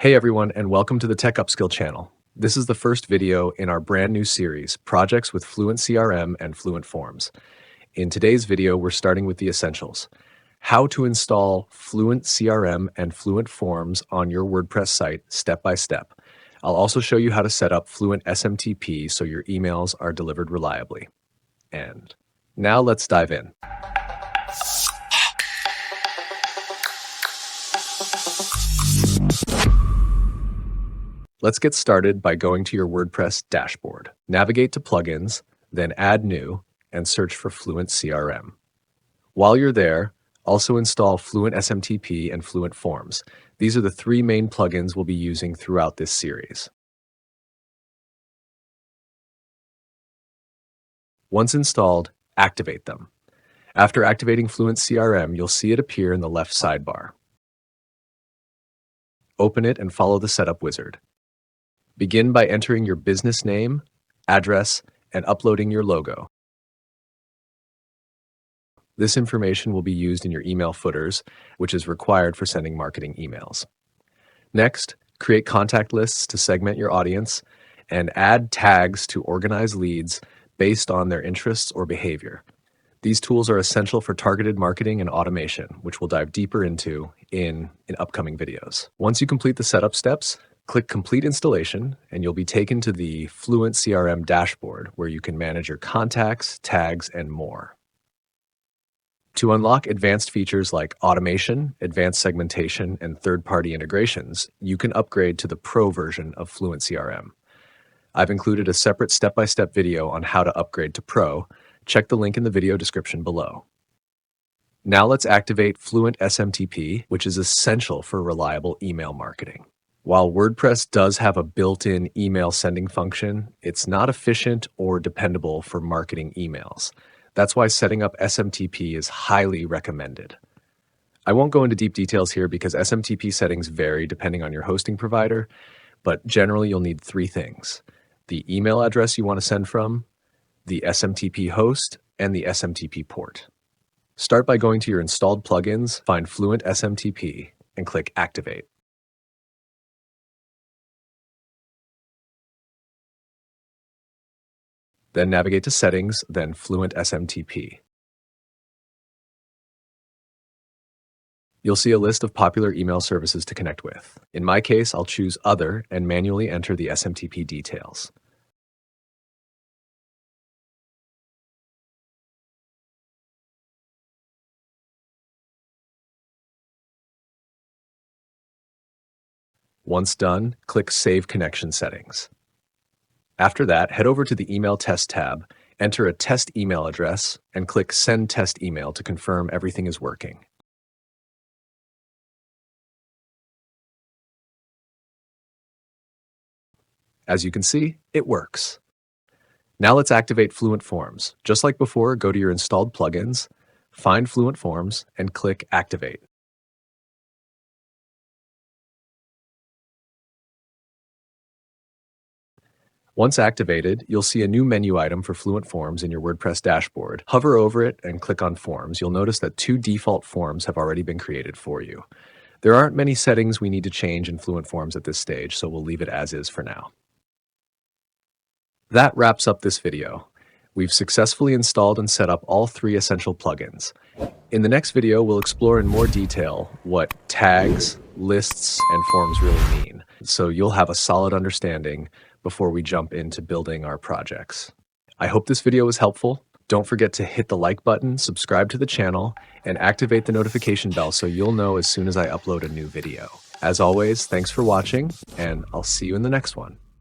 Hey everyone, and welcome to the Tech Upskill channel. This is the first video in our brand new series, Projects with FluentCRM and Fluent Forms. In today's video, we're starting with the essentials. How to install FluentCRM and Fluent Forms on your WordPress site step by step. I'll also show you how to set up Fluent SMTP so your emails are delivered reliably. And now let's dive in. Let's get started by going to your WordPress dashboard. Navigate to Plugins, then Add New, and search for FluentCRM. While you're there, also install Fluent SMTP and Fluent Forms. These are the three main plugins we'll be using throughout this series. Once installed, activate them. After activating FluentCRM, you'll see it appear in the left sidebar. Open it and follow the setup wizard. Begin by entering your business name, address, and uploading your logo. This information will be used in your email footers, which is required for sending marketing emails. Next, create contact lists to segment your audience and add tags to organize leads based on their interests or behavior. These tools are essential for targeted marketing and automation, which we'll dive deeper into in upcoming videos. Once you complete the setup steps, click Complete Installation, and you'll be taken to the FluentCRM dashboard, where you can manage your contacts, tags, and more. To unlock advanced features like automation, advanced segmentation, and third-party integrations, you can upgrade to the Pro version of FluentCRM. I've included a separate step-by-step video on how to upgrade to Pro. Check the link in the video description below. Now let's activate Fluent SMTP, which is essential for reliable email marketing. While WordPress does have a built-in email sending function, it's not efficient or dependable for marketing emails. That's why setting up SMTP is highly recommended. I won't go into deep details here because SMTP settings vary depending on your hosting provider, but generally you'll need three things: the email address you want to send from, the SMTP host, and the SMTP port. Start by going to your installed plugins, find Fluent SMTP, and click Activate. Then navigate to Settings, then Fluent SMTP. You'll see a list of popular email services to connect with. In my case, I'll choose Other and manually enter the SMTP details. Once done, click Save Connection Settings. After that, head over to the Email Test tab, enter a test email address, and click Send Test Email to confirm everything is working. As you can see, it works. Now let's activate Fluent Forms. Just like before, go to your installed plugins, find Fluent Forms, and click Activate. Once activated, you'll see a new menu item for Fluent Forms in your WordPress dashboard. Hover over it and click on Forms. You'll notice that 2 default forms have already been created for you. There aren't many settings we need to change in Fluent Forms at this stage, so we'll leave it as is for now. That wraps up this video. We've successfully installed and set up all 3 essential plugins. In the next video, we'll explore in more detail what tags, lists, and forms really mean, so you'll have a solid understanding before we jump into building our projects. I hope this video was helpful. Don't forget to hit the like button, subscribe to the channel, and activate the notification bell so you'll know as soon as I upload a new video. As always, thanks for watching, and I'll see you in the next one.